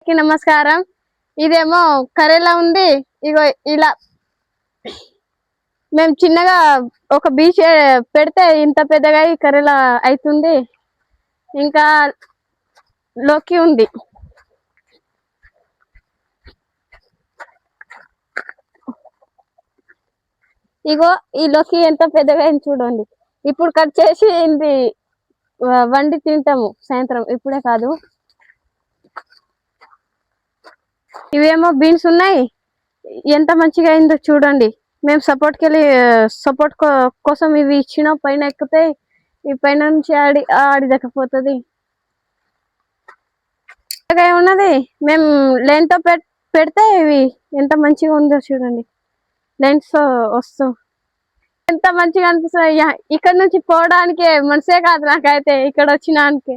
అందరికి నమస్కారం. ఇదేమో కరేలా ఉంది. ఇగో ఇలా మేము చిన్నగా ఒక బీచ్ పెడితే ఇంత పెద్దగా ఈ కరేలా అవుతుంది. ఇంకా లోకి ఉంది. ఇగో ఈ లోకి ఎంత పెద్దగా అయింది చూడండి. ఇప్పుడు కట్ చేసి ఇది వండి తింటాము సాయంత్రం, ఇప్పుడే కాదు. ఇవేమో బీన్స్ ఉన్నాయి. ఎంత మంచిగా అయిందో చూడండి. మేము సపోర్ట్ కోసం ఇవి ఇచ్చిన పైన ఎక్కితే ఈ పైన నుంచి ఆడి దక్కపోతుంది ఉన్నది. మేము లైన్ తో పెడితే ఇవి ఎంత మంచిగా ఉందో చూడండి. లైన్స్ వస్తూ ఎంత మంచిగా అనిపిస్తుంది. ఇక్కడ నుంచి పోవడానికి మనసే కాదు నాకైతే ఇక్కడ వచ్చినానికి.